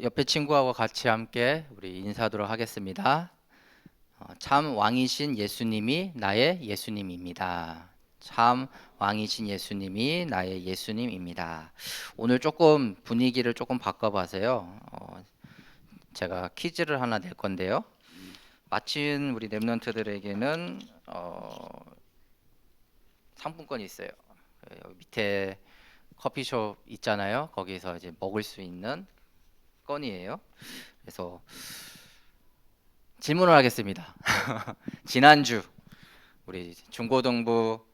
옆에 친구하고 같이 함께 우리 인사하도록 하겠습니다. 참 왕이신 예수님이 나의 예수님입니다. 참 왕이신 예수님이 나의 예수님입니다. 오늘 조금 분위기를 조금 바꿔봐서요. 제가 퀴즈를 하나 낼 건데요. 마친 우리 랩런트들에게는 상품권이 있어요. 여기 밑에 커피숍 있잖아요. 거기서 이제 먹을 수 있는 건이에요. 그래서 질문을 하겠습니다. 지난주 우리 중고등부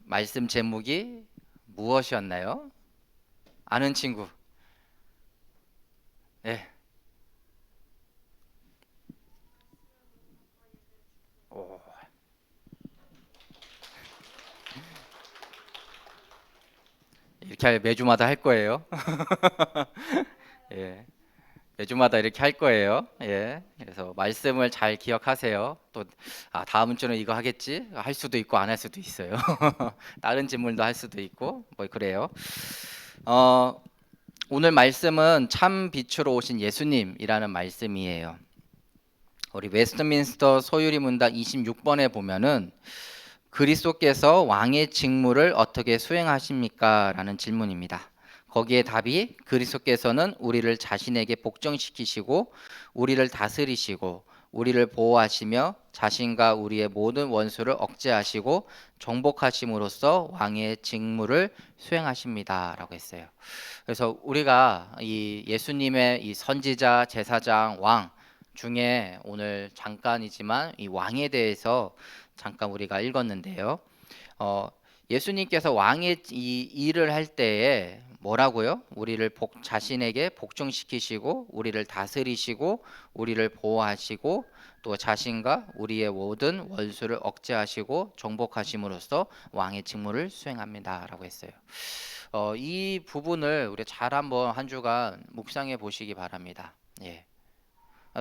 말씀 제목이 무엇이었나요? 아는 친구. 네. 오, 이렇게 매주마다 할 거예요. 예. 매주마다 이렇게 할 거예요. 예. 그래서 말씀을 잘 기억하세요. 또 다음 주는 이거 하겠지? 할 수도 있고 안 할 수도 있어요. 다른 질문도 할 수도 있고 뭐 그래요. 어, 오늘 말씀은 참 빛으로 오신 예수님이라는 말씀이에요. 우리 웨스트민스터 소유리 문답 26번에 보면은 그리스도께서 왕의 직무를 어떻게 수행하십니까? 라는 질문입니다. 거기에 답이 그리스도께서는 우리를 자신에게 복종시키시고 우리를 다스리시고 우리를 보호하시며 자신과 우리의 모든 원수를 억제하시고 정복하심으로써 왕의 직무를 수행하십니다. 라고 했어요. 그래서 우리가 이 예수님의 이 선지자, 제사장, 왕 중에 오늘 잠깐이지만 이 왕에 대해서 잠깐 우리가 읽었는데요. 어, 예수님께서 왕의 이 일을 할 때에 뭐라고요? 우리를 자신에게 복종시키시고 우리를 다스리시고 우리를 보호하시고 또 자신과 우리의 모든 원수를 억제하시고 정복하심으로써 왕의 직무를 수행합니다라고 했어요. 이 부분을 우리 잘 한번 한 주간 묵상해 보시기 바랍니다. 예.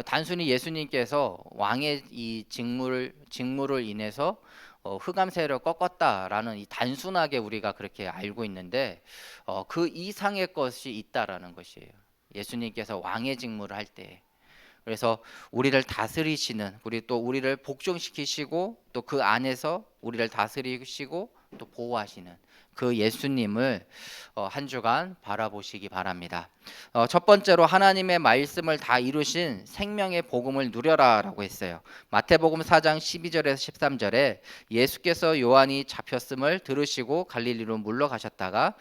단순히 예수님께서 왕의 이 직무를 인해서 흑암세를 꺾었다라는 이 단순하게 우리가 그렇게 알고 있는데 그 이상의 것이 있다라는 것이에요. 예수님께서 왕의 직무를 할 때. 그래서 우리를 다스리시는 우리를 복종시키시고 또 그 안에서 우리를 다스리시고 또 보호하시는 그 예수님을 한 주간 바라보시기 바랍니다. 첫 번째로 하나님의 말씀을 다 이루신 생명의 복음을 누려라라고 했어요. 마태복음 4장 12절에서 13절에 예수께서 요한이 잡혔음을 들으시고 갈릴리로 물러가셨다가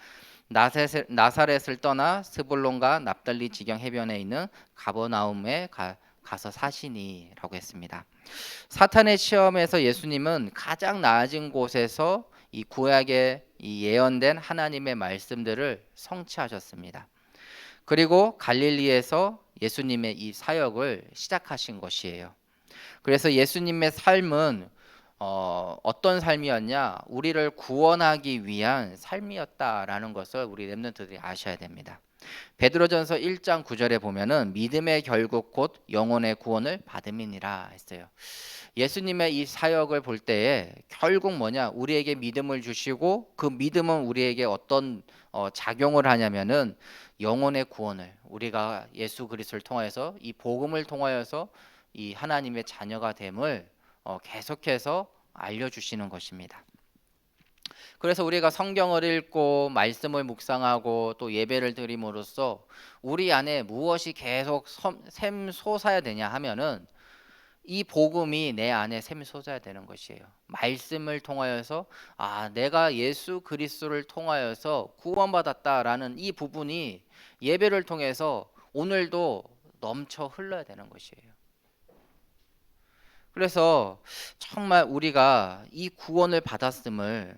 나사렛을 떠나 스불론과 납달리 지경 해변에 있는 가버나움에 가서 사시니라고 했습니다. 사탄의 시험에서 예수님은 가장 낮은 곳에서 이 구약에 이 예언된 하나님의 말씀들을 성취하셨습니다. 그리고 갈릴리에서 예수님의 이 사역을 시작하신 것이에요. 그래서 예수님의 삶은 어떤 삶이었냐? 우리를 구원하기 위한 삶이었다라는 것을 우리 렘넌트들이 아셔야 됩니다. 베드로전서 1장 9절에 보면은 믿음의 결국 곧 영혼의 구원을 받음이니라 했어요. 예수님의 이 사역을 볼 때에 결국 뭐냐? 우리에게 믿음을 주시고 그 믿음은 우리에게 어떤 작용을 하냐면은 영혼의 구원을 우리가 예수 그리스도를 통하여서 이 복음을 통하여서 이 하나님의 자녀가 됨을 계속해서 알려주시는 것입니다. 그래서 우리가 성경을 읽고 말씀을 묵상하고 또 예배를 드림으로써 우리 안에 무엇이 계속 샘솟아야 되냐 하면은 이 복음이 내 안에 샘솟아야 되는 것이에요. 말씀을 통하여서 내가 예수 그리스도를 통하여서 구원받았다라는 이 부분이 예배를 통해서 오늘도 넘쳐 흘러야 되는 것이에요. 그래서 정말 우리가 이 구원을 받았음을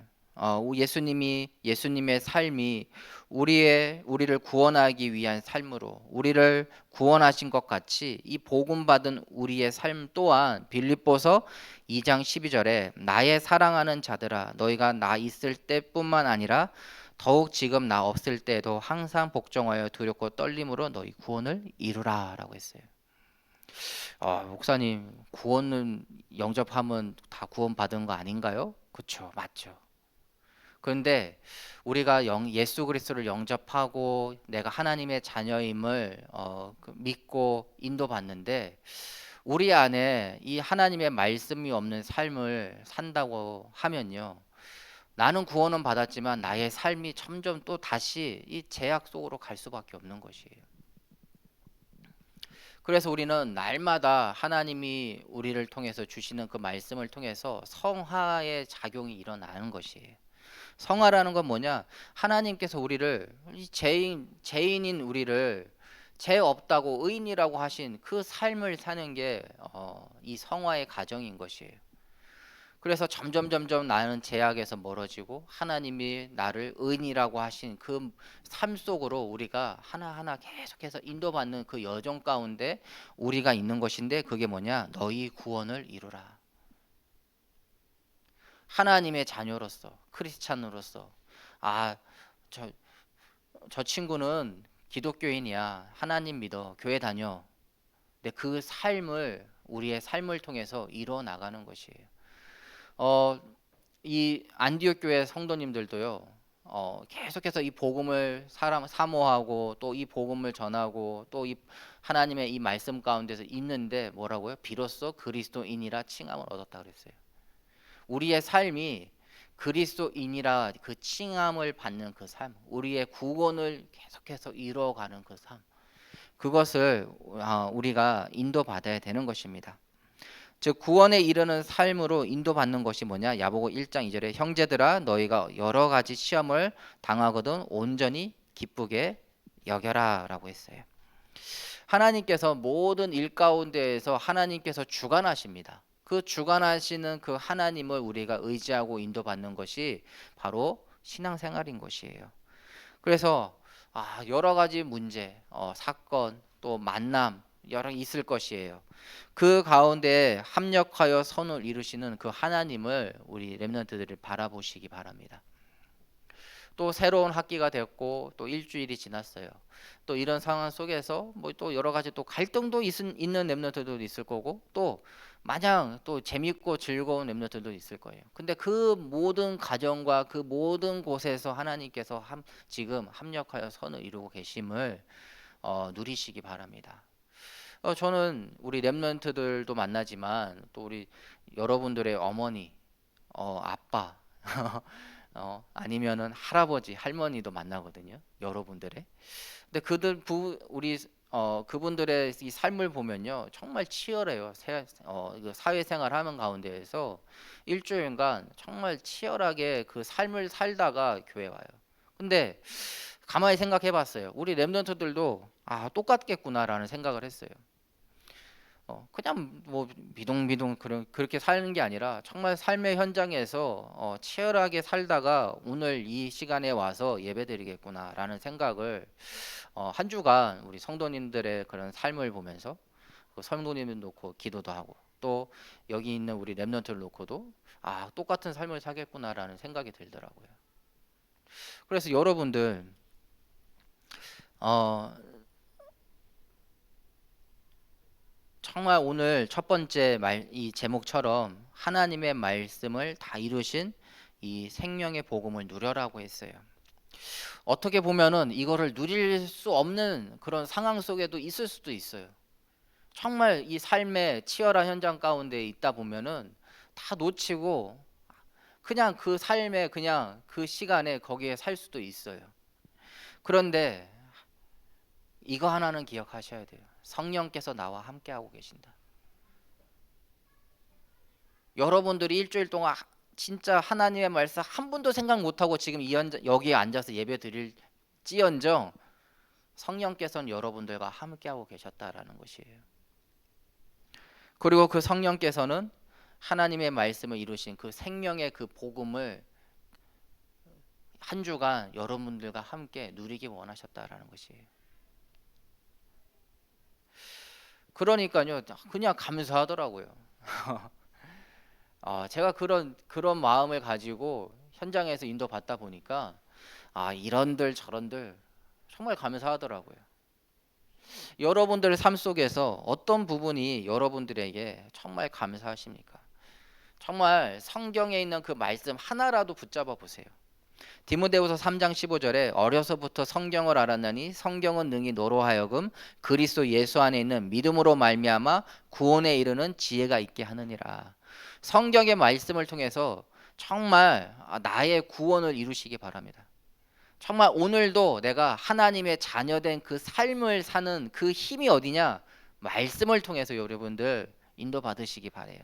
예수님의 삶이 우리를 구원하기 위한 삶으로 우리를 구원하신 것 같이 이 복음 받은 우리의 삶 또한 빌립보서 2장 12절에 나의 사랑하는 자들아 너희가 나 있을 때뿐만 아니라 더욱 지금 나 없을 때에도 항상 복종하여 두렵고 떨림으로 너희 구원을 이루라라고 했어요. 목사님, 구원은 영접하면 다 구원받은 거 아닌가요? 그렇죠, 맞죠. 그런데 우리가 예수 그리스도를 영접하고 내가 하나님의 자녀임을 믿고 인도받는데, 우리 안에 이 하나님의 말씀이 없는 삶을 산다고 하면요, 나는 구원은 받았지만 나의 삶이 점점 또 다시 이 죄악 속으로 갈 수밖에 없는 것이에요. 그래서 우리는 날마다 하나님이 우리를 통해서 주시는 그 말씀을 통해서 성화의 작용이 일어나는 것이에요. 성화라는 건 뭐냐? 하나님께서 우리를, 이 죄인인 우리를 죄 없다고 의인이라고 하신 그 삶을 사는 게 이 성화의 과정인 것이에요. 그래서 점점 나는 죄악에서 멀어지고 하나님이 나를 의인이라고 하신 그 삶 속으로 우리가 하나하나 계속해서 인도받는 그 여정 가운데 우리가 있는 것인데, 그게 뭐냐? 너희 구원을 이루라. 하나님의 자녀로서, 크리스찬으로서, 아, 저, 저 친구는 기독교인이야, 하나님 믿어, 교회 다녀. 근데 그 삶을 우리의 삶을 통해서 이루어 나가는 것이에요. 어, 이 안디옥 교회 성도님들도요, 계속해서 이 복음을 사모하고 또 이 복음을 전하고 또 이 하나님의 이 말씀 가운데서 있는데, 뭐라고요? 비로소 그리스도인이라 칭함을 얻었다 그랬어요. 우리의 삶이 그리스도인이라 그 칭함을 받는 그 삶, 우리의 구원을 계속해서 이루어가는 그 삶, 그것을 우리가 인도받아야 되는 것입니다. 즉 구원에 이르는 삶으로 인도받는 것이 뭐냐? 야고보 1장 2절에 형제들아 너희가 여러 가지 시험을 당하거든 온전히 기쁘게 여겨라 라고 했어요. 하나님께서 모든 일 가운데에서 하나님께서 주관하십니다. 그 주관하시는 그 하나님을 우리가 의지하고 인도받는 것이 바로 신앙생활인 것이에요. 그래서 여러 가지 문제, 사건, 또 만남 여러 있을 것이에요. 그 가운데 합력하여 선을 이루시는 그 하나님을 우리 렘넌트들을 바라보시기 바랍니다. 또 새로운 학기가 됐고 또 일주일이 지났어요. 또 이런 상황 속에서 뭐 또 여러 가지 또 갈등도 있는 렘넌트들도 있을 거고, 또 마냥 또 재밌고 즐거운 렘넌트들도 있을 거예요. 근데 그 모든 가정과 그 모든 곳에서 하나님께서 지금 합력하여 선을 이루고 계심을 누리시기 바랍니다. 저는 우리 렘넌트들도 만나지만 또 우리 여러분들의 어머니, 아빠, 아니면은 할아버지, 할머니도 만나거든요. 여러분들의. 근데 그분들의 이 삶을 보면요, 정말 치열해요. 사회생활 하는 가운데에서 일주일간 정말 치열하게 그 삶을 살다가 교회 와요. 근데 가만히 생각해봤어요. 우리 렘넌트들도 똑같겠구나라는 생각을 했어요. 그냥 뭐 비동비동 그렇게 사는 게 아니라 정말 삶의 현장에서 치열하게 살다가 오늘 이 시간에 와서 예배드리겠구나라는 생각을 한 주간 우리 성도님들의 그런 삶을 보면서 그 성도님을 놓고 기도도 하고, 또 여기 있는 우리 렘넌트를 놓고도 똑같은 삶을 살겠구나라는 생각이 들더라고요. 그래서 여러분들 정말 오늘 첫 번째 이 제목처럼 하나님의 말씀을 다 이루신 이 생명의 복음을 누려라고 했어요. 어떻게 보면은 이거를 누릴 수 없는 그런 상황 속에도 있을 수도 있어요. 정말 이 삶의 치열한 현장 가운데 있다 보면은 다 놓치고 그냥 그 삶에 그냥 그 시간에 거기에 살 수도 있어요. 그런데 이거 하나는 기억하셔야 돼요. 성령께서 나와 함께하고 계신다. 여러분들이 일주일 동안 진짜 하나님의 말씀 한 분도 생각 못하고 지금 여기에 앉아서 예배 드릴지언정 성령께서는 여러분들과 함께하고 계셨다라는 것이에요. 그리고 그 성령께서는 하나님의 말씀을 이루신 그 생명의 그 복음을 한 주간 여러분들과 함께 누리기 원하셨다라는 것이에요. 그러니까요, 그냥 감사하더라고요. 제가 그런 마음을 가지고 현장에서 인도받다 보니까 이런들 저런들 정말 감사하더라고요. 여러분들 삶 속에서 어떤 부분이 여러분들에게 정말 감사하십니까? 정말 성경에 있는 그 말씀 하나라도 붙잡아 보세요. 디모데후서 3장 15절에 어려서부터 성경을 알았나니 성경은 능히 너로 하여금 그리스도 예수 안에 있는 믿음으로 말미암아 구원에 이르는 지혜가 있게 하느니라. 성경의 말씀을 통해서 정말 나의 구원을 이루시기 바랍니다. 정말 오늘도 내가 하나님의 자녀된 그 삶을 사는 그 힘이 어디냐? 말씀을 통해서 여러분들 인도받으시기 바래요.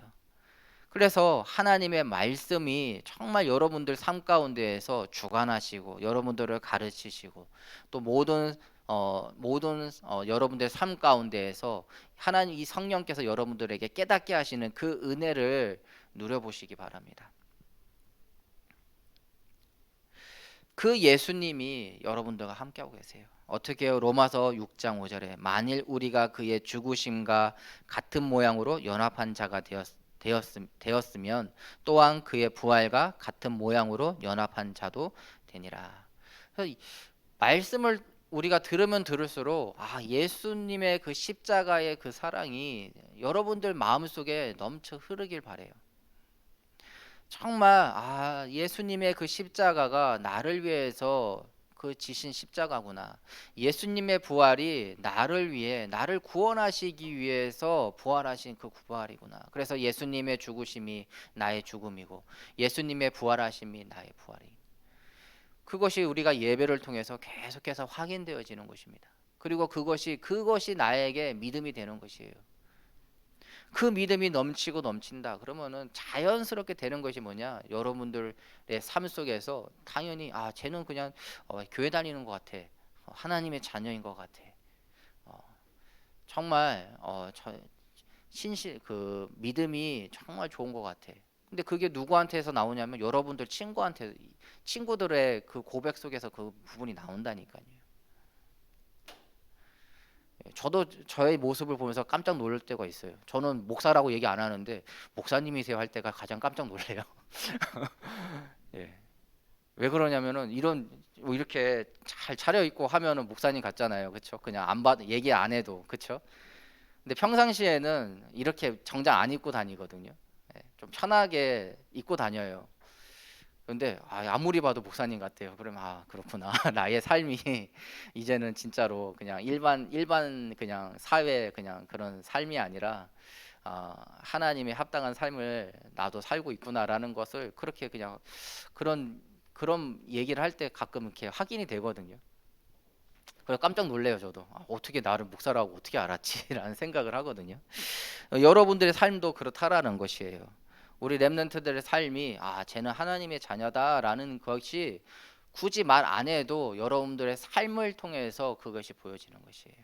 그래서 하나님의 말씀이 정말 여러분들 삶 가운데에서 주관하시고 여러분들을 가르치시고 또 모든 여러분들 삶 가운데에서 하나님 이 성령께서 여러분들에게 깨닫게 하시는 그 은혜를 누려보시기 바랍니다. 그 예수님이 여러분들과 함께하고 계세요. 어떻게 해요? 로마서 6장 5절에 만일 우리가 그의 죽으심과 같은 모양으로 연합한 자가 되었으면 또한 그의 부활과 같은 모양으로 연합한 자도 되니라. 그래서 말씀을 우리가 들으면 들을수록 예수님의 그 십자가의 그 사랑이 여러분들 마음속에 넘쳐 흐르길 바래요. 정말 예수님의 그 십자가가 나를 위해서 그 지신 십자가구나. 예수님의 부활이 나를 위해 나를 구원하시기 위해서 부활하신 그 부활이구나. 그래서 예수님의 죽으심이 나의 죽음이고 예수님의 부활하심이 나의 부활이. 그것이 우리가 예배를 통해서 계속해서 확인되어지는 것입니다. 그리고 그것이 나에게 믿음이 되는 것이에요. 그 믿음이 넘치고 넘친다 그러면은 자연스럽게 되는 것이 뭐냐, 여러분들의 삶 속에서 당연히 쟤는 그냥 교회 다니는 것 같아, 하나님의 자녀인 것 같아, 정말 그 믿음이 정말 좋은 것 같아. 근데 그게 누구한테서 나오냐면 여러분들 친구들의 그 고백 속에서 그 부분이 나온다니까요. 저도 저의 모습을 보면서 깜짝 놀랄 때가 있어요. 저는 목사라고 얘기 안 하는데 목사님이세요 할 때가 가장 깜짝 놀래요. 예. 왜 그러냐면은 이렇게 잘 차려 입고 하면은 목사님 같잖아요. 그렇죠? 그냥 얘기 안 해도. 그렇죠? 근데 평상시에는 이렇게 정장 안 입고 다니거든요. 예, 좀 편하게 입고 다녀요. 근데 아무리 봐도 목사님 같아요. 그러면 그렇구나. 나의 삶이 이제는 진짜로 그냥 일반 그냥 사회 그냥 그런 삶이 아니라 하나님의 합당한 삶을 나도 살고 있구나라는 것을 그렇게 그냥 그런 얘기를 할 때 가끔 이렇게 확인이 되거든요. 그래서 깜짝 놀래요. 저도 어떻게 나를 목사라고 어떻게 알았지라는 생각을 하거든요. 여러분들의 삶도 그렇다라는 것이에요. 우리 렘넌트들의 삶이 쟤는 하나님의 자녀다라는 것이 굳이 말 안 해도 여러분들의 삶을 통해서 그것이 보여지는 것이에요.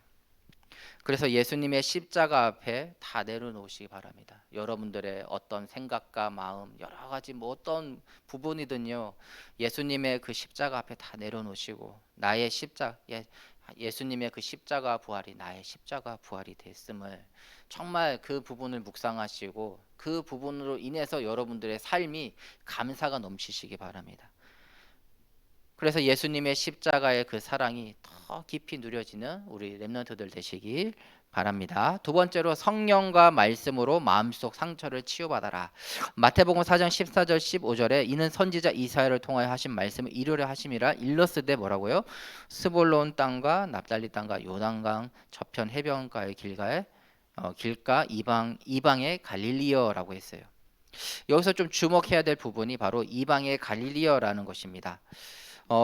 그래서 예수님의 십자가 앞에 다 내려놓으시기 바랍니다. 여러분들의 어떤 생각과 마음, 여러 가지 어떤 부분이든요, 예수님의 그 십자가 앞에 다 내려놓으시고 예수님의 그 십자가 부활이 나의 십자가 부활이 됐음을 정말 그 부분을 묵상하시고 그 부분으로 인해서 여러분들의 삶이 감사가 넘치시기 바랍니다. 그래서 예수님의 십자가의 그 사랑이 더 깊이 누려지는 우리 렘넌트들 되시길 바랍니다. 두 번째로 성령과 말씀으로 마음속 상처를 치유받아라. 마태복음 4장 14절 15절에 이는 선지자 이사야를 통하여 하신 말씀을 이루려 하심이라 일러스되 뭐라고요? 스볼론 땅과 납달리 땅과 요단강 저편 해변가의 길가 이방의 갈릴리어라고 했어요. 여기서 좀 주목해야 될 부분이 바로 이방의 갈릴리어라는 것입니다.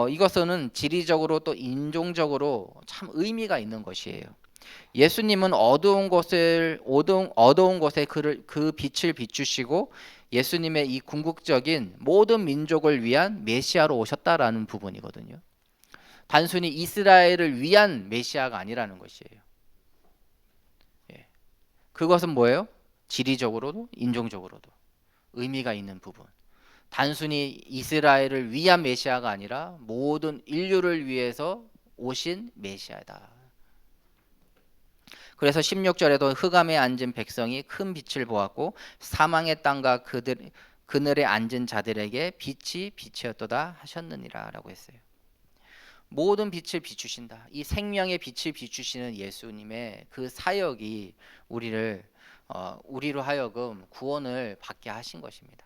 이것은 지리적으로 또 인종적으로 참 의미가 있는 것이에요. 예수님은 어두운 곳에 그 빛을 비추시고 예수님의 이 궁극적인 모든 민족을 위한 메시아로 오셨다라는 부분이거든요. 단순히 이스라엘을 위한 메시아가 아니라는 것이에요. 예. 그것은 뭐예요? 지리적으로도 인종적으로도 의미가 있는 부분. 단순히 이스라엘을 위한 메시아가 아니라 모든 인류를 위해서 오신 메시아다. 그래서 16절에도 흑암에 앉은 백성이 큰 빛을 보았고 사망의 땅과 그늘에 앉은 자들에게 빛이 빛이었도다 하셨느니라 라고 했어요. 모든 빛을 비추신다. 이 생명의 빛을 비추시는 예수님의 그 사역이 우리로 하여금 구원을 받게 하신 것입니다.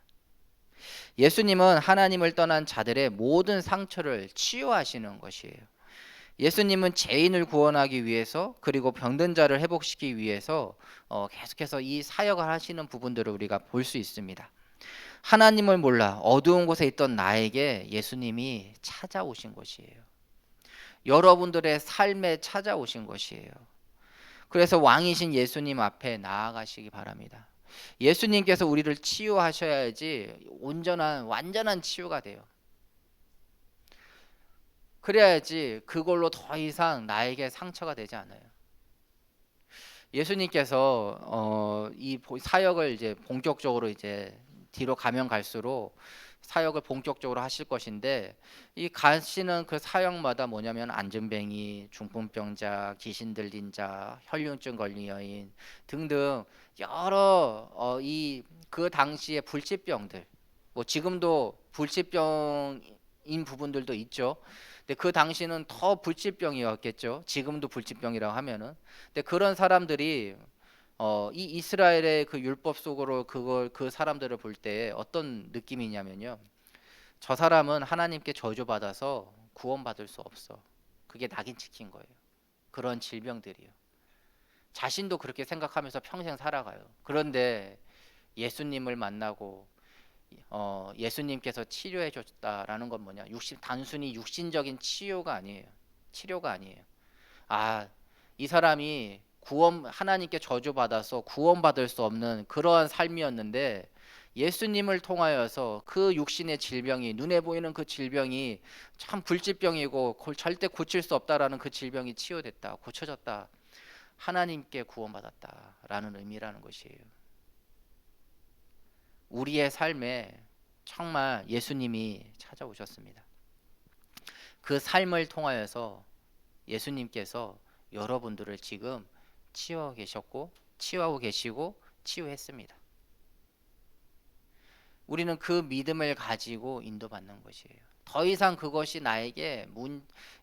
예수님은 하나님을 떠난 자들의 모든 상처를 치유하시는 것이에요. 예수님은 죄인을 구원하기 위해서 그리고 병든 자를 회복시키기 위해서 계속해서 이 사역을 하시는 부분들을 우리가 볼 수 있습니다. 하나님을 몰라 어두운 곳에 있던 나에게 예수님이 찾아오신 것이에요. 여러분들의 삶에 찾아오신 것이에요. 그래서 왕이신 예수님 앞에 나아가시기 바랍니다. 예수님께서 우리를 치유하셔야지 완전한 치유가 돼요. 그래야지 그걸로 더 이상 나에게 상처가 되지 않아요. 예수님께서 이 사역을 이제 본격적으로 이제 뒤로 가면 갈수록 사역을 본격적으로 하실 것인데, 이 가시는 그 사역마다 뭐냐면 안전뱅이, 중풍병자, 귀신 들린 자, 혈류증 걸린 여인 등등 여러 이 그 당시의 불치병들, 뭐 지금도 불치병인 부분들도 있죠. 근데 그 당시는 더 불치병이었겠죠. 지금도 불치병이라고 하면은. 근데 그런 사람들이 이 이스라엘의 그 율법 속으로 그 사람들을 볼 때 어떤 느낌이냐면요. 저 사람은 하나님께 저주받아서 구원받을 수 없어. 그게 낙인 찍힌 거예요. 그런 질병들이요. 자신도 그렇게 생각하면서 평생 살아가요. 그런데 예수님을 만나고 예수님께서 치료해 줬다라는 건 뭐냐? 단순히 육신적인 치료가 아니에요. 아, 이 사람이 하나님께 저주받아서 구원받을 수 없는 그러한 삶이었는데, 예수님을 통하여서 그 육신의 질병이, 눈에 보이는 그 질병이 참 불치병이고 절대 고칠 수 없다라는 그 질병이 치유됐다, 고쳐졌다, 하나님께 구원받았다라는 의미라는 것이에요. 우리의 삶에 정말 예수님이 찾아오셨습니다. 그 삶을 통하여서 예수님께서 여러분들을 지금 치유하고 계시고 치유했습니다. 우리는 그 믿음을 가지고 인도받는 것이에요. 더 이상 그것이 나에게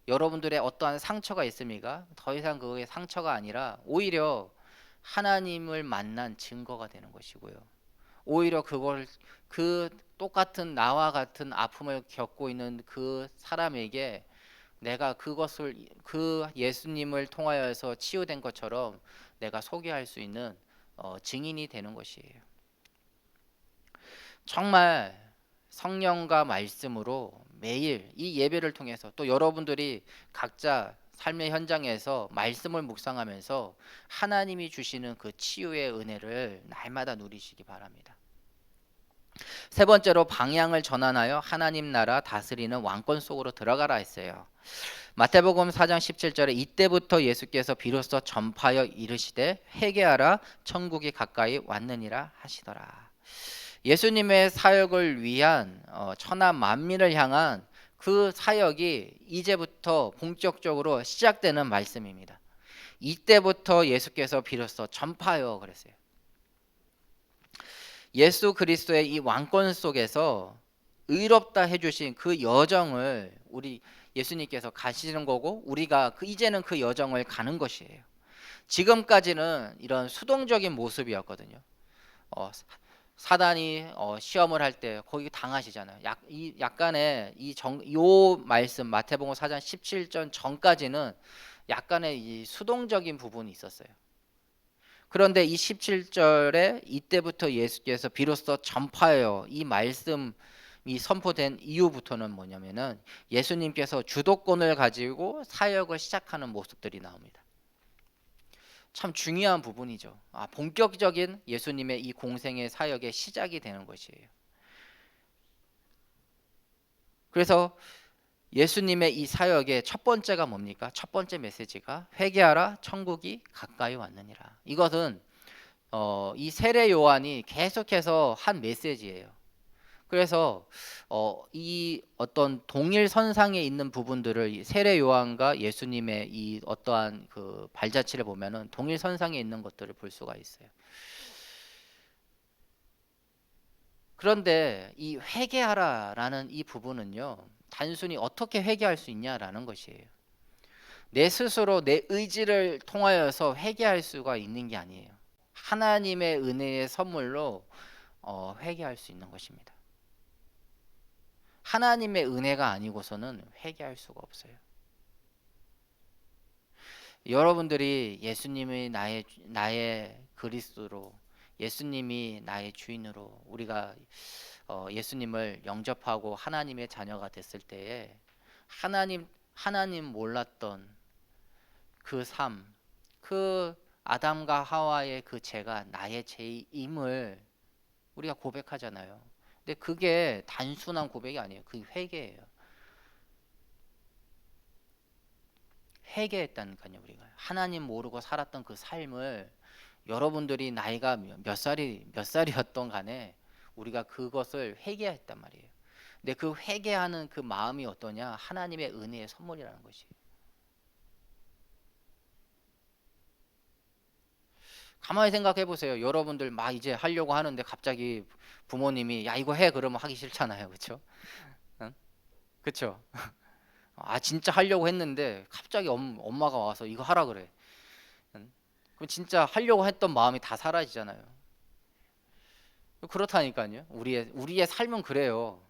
여러분들의 어떠한 상처가 있습니까? 더 이상 그게 상처가 아니라 오히려 하나님을 만난 증거가 되는 것이고요. 오히려 그 똑같은 나와 같은 아픔을 겪고 있는 그 사람에게 내가 그 예수님을 통하여서 치유된 것처럼 내가 소개할 수 있는 증인이 되는 것이에요. 정말 성령과 말씀으로 매일 이 예배를 통해서, 또 여러분들이 각자 삶의 현장에서 말씀을 묵상하면서 하나님이 주시는 그 치유의 은혜를 날마다 누리시기 바랍니다. 세 번째로, 방향을 전환하여 하나님 나라 다스리는 왕권 속으로 들어가라 했어요. 마태복음 4장 17절에 이때부터 예수께서 비로소 전파하여 이르시되 회개하라 천국이 가까이 왔느니라 하시더라. 예수님의 사역을 위한 천하 만민을 향한 그 사역이 이제부터 본격적으로 시작되는 말씀입니다. 이때부터 예수께서 비로소 전파하여 그랬어요. 예수 그리스도의 이 왕권 속에서 의롭다 해주신 그 여정을 우리 예수님께서 가시는 거고, 우리가 이제는 그 여정을 가는 것이에요. 지금까지는 이런 수동적인 모습이었거든요. 사단이 시험을 할 때 거기 당하시잖아요. 약간의 요 말씀 마태복음 4장 17절 전까지는 약간의 이 수동적인 부분이 있었어요. 그런데 이 17절에 이때부터 예수께서 비로소 전파하여 이 말씀이 선포된 이후부터는 뭐냐면은 예수님께서 주도권을 가지고 사역을 시작하는 모습들이 나옵니다. 참 중요한 부분이죠. 본격적인 예수님의 이 공생의 사역의 시작이 되는 것이에요. 그래서 예수님의 이 사역의 첫 번째가 뭡니까? 첫 번째 메시지가 회개하라 천국이 가까이 왔느니라. 이것은 이 세례 요한이 계속해서 한 메시지예요. 그래서 이 어떤 동일 선상에 있는 부분들을 이 세례 요한과 예수님의 이 어떠한 그 발자취를 보면은 동일 선상에 있는 것들을 볼 수가 있어요. 그런데 이 회개하라라는 이 부분은요, 단순히 어떻게 회개할 수 있냐라는 것이에요. 내 스스로 내 의지를 통하여서 회개할 수가 있는 게 아니에요. 하나님의 은혜의 선물로 회개할 수 있는 것입니다. 하나님의 은혜가 아니고서는 회개할 수가 없어요. 여러분들이 예수님이 나의 그리스도로, 예수님이 나의 주인으로 우리가 예수님을 영접하고 하나님의 자녀가 됐을 때에 하나님 몰랐던 그 삶, 그 아담과 하와의 그 죄가 나의 죄임을 우리가 고백하잖아요. 근데 그게 단순한 고백이 아니에요. 그게 회개예요. 회개했다니까요. 우리가 하나님 모르고 살았던 그 삶을, 여러분들이 나이가 몇 살이었던 간에 우리가 그것을 회개했단 말이에요. 근데 그 회개하는 그 마음이 어떠냐? 하나님의 은혜의 선물이라는 것이에요. 가만히 생각해 보세요. 여러분들 막 이제 하려고 하는데 갑자기 부모님이 야 이거 해 그러면 하기 싫잖아요. 그렇죠? 응? 그렇죠? 아 진짜 하려고 했는데 갑자기 엄마가 와서 이거 하라 그래. 응? 그럼 진짜 하려고 했던 마음이 다 사라지잖아요. 그렇다니까요. 우리의 삶은 그래요.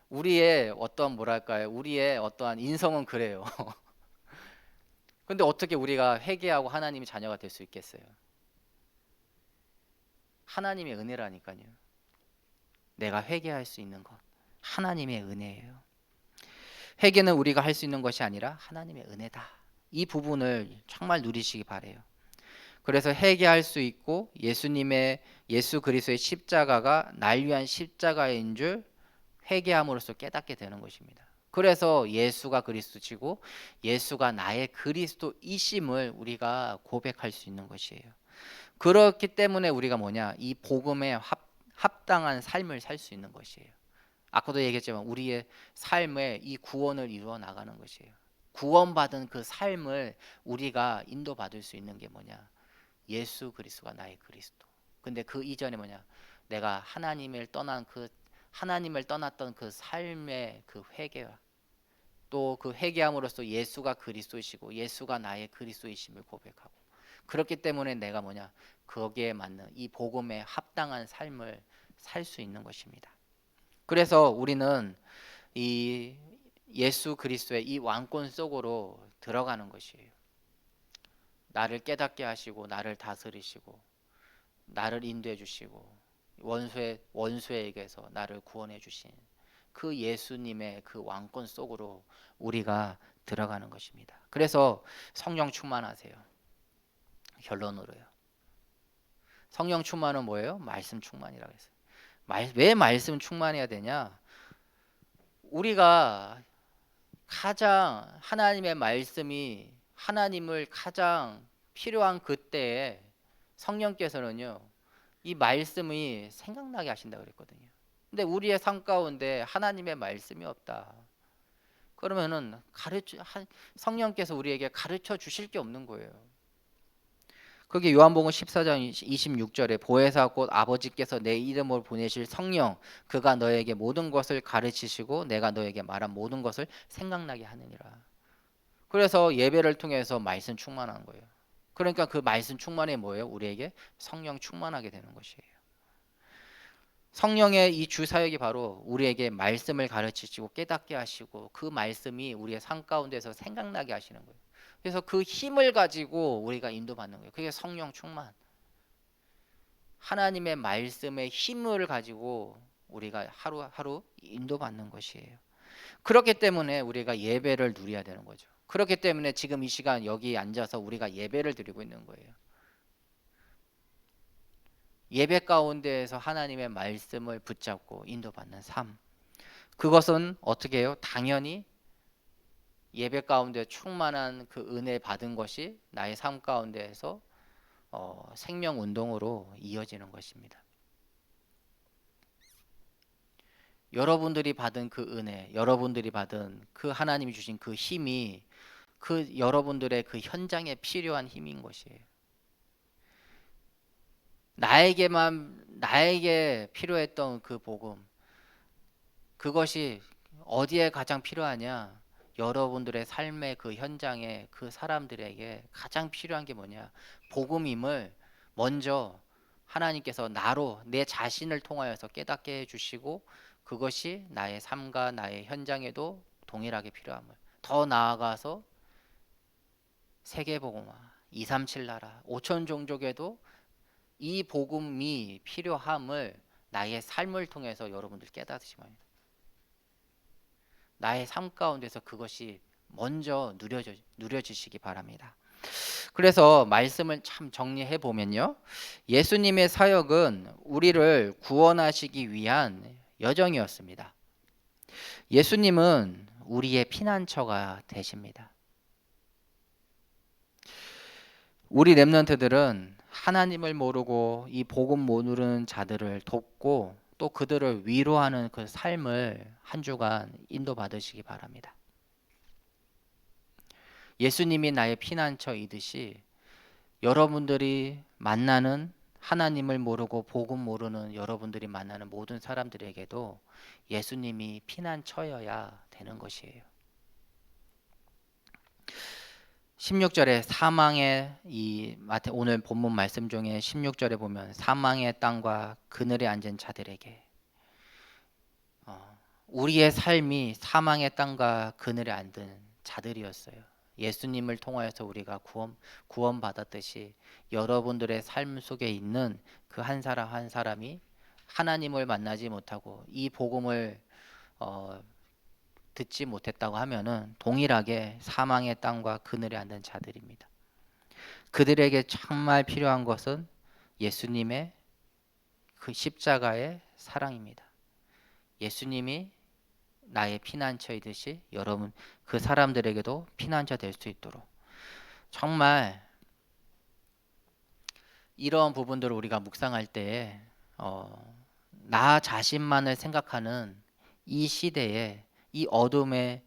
우리의 어떠한 뭐랄까요? 우리의 어떠한 인성은 그래요. 근데 어떻게 우리가 회개하고 하나님의 자녀가 될 수 있겠어요? 하나님의 은혜라니까요. 내가 회개할 수 있는 것 하나님의 은혜예요. 회개는 우리가 할 수 있는 것이 아니라 하나님의 은혜다. 이 부분을 정말 누리시기 바래요. 그래서 회개할 수 있고 예수 그리스도의 십자가가 날 위한 십자가인 줄 회개함으로써 깨닫게 되는 것입니다. 그래서 예수가 그리스도시고 예수가 나의 그리스도이심을 우리가 고백할 수 있는 것이에요. 그렇기 때문에 우리가 뭐냐? 이 복음에 합당한 삶을 살 수 있는 것이에요. 아까도 얘기했지만 우리의 삶에 이 구원을 이루어 나가는 것이에요. 구원받은 그 삶을 우리가 인도받을 수 있는 게 뭐냐? 예수 그리스도가 나의 그리스도. 근데 그 이전에 뭐냐? 내가 하나님을 떠났던 그 삶의 그 회개와 또 그 회개함으로써 예수가 그리스도이시고 예수가 나의 그리스도이심을 고백하고, 그렇기 때문에 내가 뭐냐? 거기에 맞는 이 복음에 합당한 삶을 살 수 있는 것입니다. 그래서 우리는 이 예수 그리스도의 이 왕권 속으로 들어가는 것이에요. 나를 깨닫게 하시고 나를 다스리시고 나를 인도해 주시고 원수에게서 나를 구원해 주신 그 예수님의 그 왕권 속으로 우리가 들어가는 것입니다. 그래서 성령 충만하세요. 결론으로요. 성령 충만은 뭐예요? 말씀 충만이라고 했어요. 왜 말씀 충만해야 되냐? 우리가 가장 하나님의 말씀이 하나님을 가장 필요한 그때에 성령께서는요 이 말씀이 생각나게 하신다 그랬거든요. 근데 우리의 삶 가운데 하나님의 말씀이 없다. 그러면은 성령께서 우리에게 가르쳐 주실 게 없는 거예요. 그게 요한복음 14장 26절에 보혜사 곧 아버지께서 내 이름으로 보내실 성령 그가 너에게 모든 것을 가르치시고 내가 너에게 말한 모든 것을 생각나게 하느니라. 그래서 예배를 통해서 말씀 충만한 거예요. 그러니까 그 말씀 충만이 뭐예요? 우리에게 성령 충만하게 되는 것이에요. 성령의 이 주사역이 바로 우리에게 말씀을 가르치시고 깨닫게 하시고 그 말씀이 우리의 삶 가운데서 생각나게 하시는 거예요. 그래서 그 힘을 가지고 우리가 인도받는 거예요. 그게 성령 충만. 하나님의 말씀의 힘을 가지고 우리가 하루하루 인도받는 것이에요. 그렇기 때문에 우리가 예배를 누려야 되는 거죠. 그렇기 때문에 지금 이 시간 여기 앉아서 우리가 예배를 드리고 있는 거예요. 예배 가운데에서 하나님의 말씀을 붙잡고 인도받는 삶. 그것은 어떻게 해요? 당연히 예배 가운데 충만한 그 은혜 받은 것이 나의 삶 가운데에서 생명 운동으로 이어지는 것입니다. 여러분들이 받은 그 은혜, 여러분들이 받은 그 하나님이 주신 그 힘이 그 여러분들의 그 현장에 필요한 힘인 것이에요. 나에게 필요했던 그 복음, 그것이 어디에 가장 필요하냐? 여러분들의 삶의 그 현장에 그 사람들에게 가장 필요한 게 뭐냐? 복음임을 먼저 하나님께서 나로 내 자신을 통하여서 깨닫게 해주시고 그것이 나의 삶과 나의 현장에도 동일하게 필요함을, 더 나아가서 세계복음화 237 나라 5천 종족에도 이 복음이 필요함을 나의 삶을 통해서 여러분들 깨닫으시기 바랍니다. 나의 삶 가운데서 그것이 먼저 누려지시기 바랍니다. 그래서 말씀을 참 정리해 보면요, 예수님의 사역은 우리를 구원하시기 위한 여정이었습니다. 예수님은 우리의 피난처가 되십니다. 우리 렘넌트들은 하나님을 모르고 이 복음 모르는 자들을 돕고 또 그들을 위로하는 그 삶을 한 주간 인도받으시기 바랍니다. 예수님이 나의 피난처이듯이 여러분들이 만나는, 하나님을 모르고 복음 모르는 여러분들이 만나는 모든 사람들에게도 예수님이 피난처여야 되는 것이에요. 16절에 사망의 오늘 본문 말씀 중에 16절에 보면 사망의 땅과 그늘에 앉은 자들에게, 우리의 삶이 사망의 땅과 그늘에 앉은 자들이었어요. 예수님을 통하여서 우리가 구원받았듯이 여러분들의 삶 속에 있는 그 한 사람 한 사람이 하나님을 만나지 못하고 이 복음을 듣지 못했다고 하면은 동일하게 사망의 땅과 그늘에 앉은 자들입니다. 그들에게 정말 필요한 것은 예수님의 그 십자가의 사랑입니다. 예수님이 나의 피난처이듯이 여러분 그 사람들에게도 피난처 될 수 있도록, 정말 이런 부분들을 우리가 묵상할 때 나 자신만을 생각하는 이 시대에 이 어둠에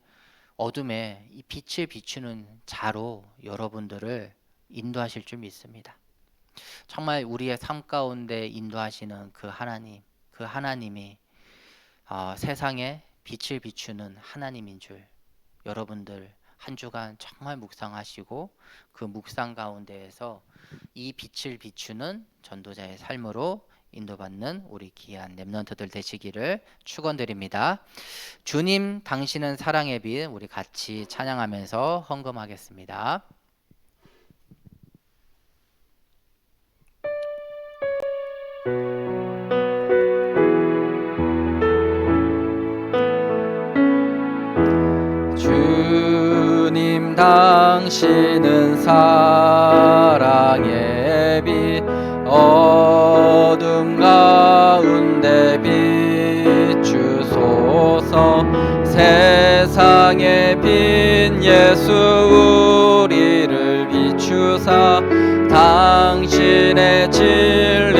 이 빛을 비추는 자로 여러분들을 인도하실 줄 믿습니다. 정말 우리의 삶 가운데 인도하시는 그 하나님이 세상에 빛을 비추는 하나님인 줄 여러분들 한 주간 정말 묵상하시고 그 묵상 가운데에서 이 빛을 비추는 전도자의 삶으로 인도받는 우리 귀한 렘넌트들 되시기를 축원드립니다. 주님 당신은 사랑의 빛, 우리 같이 찬양하면서 헌금하겠습니다. 주님 당신은 사랑의 빛, 어둠 가운데 비추소서. 세상의 빛 예수 우리를 비추사 당신의 진리